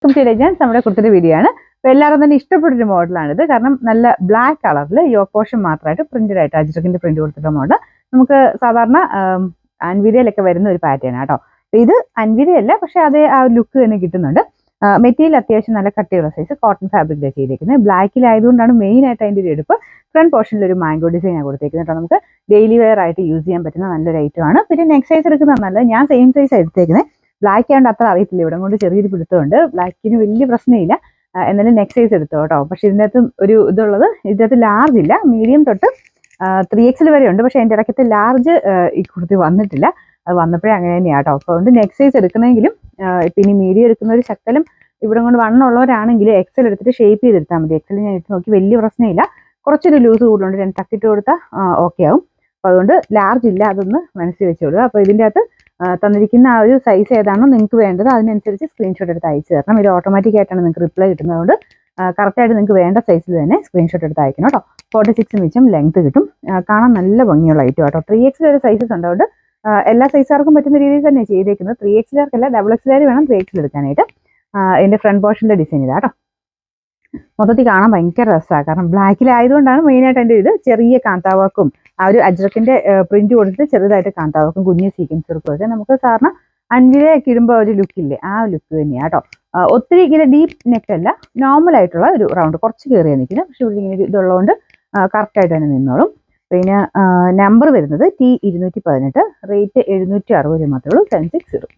നമ്മുടെ കൊടുത്തൊരു വീഡിയോ ആണ്. അപ്പോൾ എല്ലാവരും തന്നെ ഇഷ്ടപ്പെട്ടൊരു മോഡലാണിത്. കാരണം നല്ല ബ്ലാക്ക് കളറിൽ യോക്ക് പോർഷൻ മാത്രമായിട്ട് പ്രിന്റഡ് ആയിട്ട് അജ്രക്കിന്റെ പ്രിന്റ് കൊടുത്തിട്ടുള്ള മോഡൽ. നമുക്ക് സാധാരണ അൻവിരയിലൊക്കെ വരുന്ന ഒരു പാറ്റേൺ ആട്ടോ. ഇത് അൻവിര അല്ല, പക്ഷെ അതേ ആ ലുക്ക് തന്നെ കിട്ടുന്നുണ്ട്. മെറ്റീരിയൽ അത്യാവശ്യം നല്ല കട്ടിയുള്ള സൈസ് കോട്ടൺ ഫാബ്രിക്കിലാണ് ചെയ്തേക്കുന്നത്. ബ്ലാക്കിലായതുകൊണ്ടാണ് മെയിൻ ആയിട്ട് അതിൻ്റെ ഒരു എടുപ്പ്. ഫ്രണ്ട് പോർഷനിൽ ഒരു മാംഗോ ഡിസൈൻ ആണ് കൊടുത്തേക്കുന്നത് കേട്ടോ. നമുക്ക് ഡെയിലി വെയർ ആയിട്ട് യൂസ് ചെയ്യാൻ പറ്റുന്ന നല്ലൊരു ഐറ്റം ആണ്. പിന്നെ നെക്സ്റ്റ് സൈസ് എടുക്കുന്നതാണ്. ഞാൻ സെയിം സൈസ് എടുത്തേക്കുന്നത്. ബ്ലാക്ക് ആയതുകൊണ്ട് അത്ര അറിയത്തില്ല, ഇവിടെ കൊണ്ട് ചെറിയൊരു പിടുത്തമുണ്ട്. ബ്ലാക്കിന് വലിയ പ്രശ്നമില്ല. എന്നാലും നെക്സ്റ്റ് സൈസ് എടുത്തോ കേട്ടോ. പക്ഷെ ഇതിനകത്ത് ഒരു ഇതുള്ളത്, ഇതിനകത്ത് ലാർജ് ഇല്ല, മീഡിയം തൊട്ട് 3XL വരെ ഉണ്ട്. പക്ഷെ അതിൻ്റെ ഇടയ്ക്കത്തെ ലാർജ് ഈ കുർത്തി വന്നിട്ടില്ല. അത് വന്നപ്പോഴേ അങ്ങനെ തന്നെയാണ് കേട്ടോ. അപ്പോൾ അതുകൊണ്ട് നെക്സ്റ്റ് സൈസ് എടുക്കണമെങ്കിലും പിന്നെ മീഡിയം എടുക്കുന്ന ഒരു ശക്കലും ഇവിടെ കൊണ്ട് വണ്ണമുള്ളവരാണെങ്കിൽ XL എടുത്തിട്ട് ഷേപ്പ് ചെയ്തെടുത്താൽ മതി. XL ഞാൻ ഇട്ട് നോക്കി, വലിയ പ്രശ്നമില്ല. കുറച്ചൊരു ലൂസ് കൂടുതലുണ്ട്, ഞാൻ ടക്കിട്ട് കൊടുത്താൽ ഓക്കെ ആവും. അപ്പോൾ അതുകൊണ്ട് ലാർജ് ഇല്ല, അതൊന്ന് മനസ്സിൽ വെച്ചോളൂ. അപ്പോൾ ഇതിൻ്റെ അകത്ത് തന്നിരിക്കുന്ന ആ ഒരു സൈസ് ഏതാണോ നിങ്ങൾക്ക് വേണ്ടത് അതിനനുസരിച്ച് സ്ക്രീൻഷോട്ട് എടുത്ത് അയച്ചു തരണം. ഇത് ഓട്ടോമാറ്റിക് ആയിട്ടാണ് നിങ്ങൾക്ക് റിപ്ലൈ കിട്ടുന്നതുകൊണ്ട് കറക്റ്റായിട്ട് നിങ്ങൾക്ക് വേണ്ട സൈസിൽ തന്നെ സ്ക്രീൻഷോട്ട് എടുത്ത് അയക്കണം കേട്ടോ. 46 ഇഞ്ചും ലെങ്ത് കിട്ടും. കാണാൻ നല്ല ഭംഗിയുള്ള ഐറ്റം കേട്ടോ. 3XL വരെ സൈസസ് ഉണ്ട്. അതുകൊണ്ട് എല്ലാ സൈസുകാർക്കും പറ്റുന്ന രീതിയിൽ തന്നെ ചെയ്തേക്കുന്നത്. 3XLർക്കല്ല, XXL വേണം 3XL എടുക്കാനായിട്ട്. എൻ്റെ ഫ്രണ്ട് പോർഷൻ്റെ ഡിസൈൻ ഇതാ കേട്ടോ. മൊത്തത്തിൽ കാണാൻ ഭയങ്കര രസമാണ്. കാരണം ബ്ലാക്കിലായതുകൊണ്ടാണ് മെയിനായിട്ട് എൻ്റെ ഇത്. ചെറിയ കാന്താവാക്കും ആ ഒരു അജ്രക്കിന്റെ പ്രിന്റ് കൊടുത്തിട്ട് ചെറുതായിട്ട് കാന്താവാക്കും കുഞ്ഞ് സീക്വൻസ് കൊടുക്കുക. നമുക്ക് സാധാരണ അൻവിരയൊക്കെ ഇടുമ്പോൾ ഒരു ലുക്കില്ലേ, ആ ലുക്ക് തന്നെയാണ് കേട്ടോ. ഒത്തിരി ഇങ്ങനെ ഡീപ്പ് നെക്ക് അല്ല, നോർമൽ ആയിട്ടുള്ള ഒരു റൗണ്ട്, കുറച്ച് കയറിയാൽ നിൽക്കുന്നത്. പക്ഷെ ഇവിടെ ഇങ്ങനെ ഇതുള്ളതുകൊണ്ട് കറക്റ്റായിട്ട് തന്നെ നിന്നോളും. പിന്നെ നമ്പർ വരുന്നത് T218, റേറ്റ് 760 മാത്രമേ ഉള്ളൂ. 760.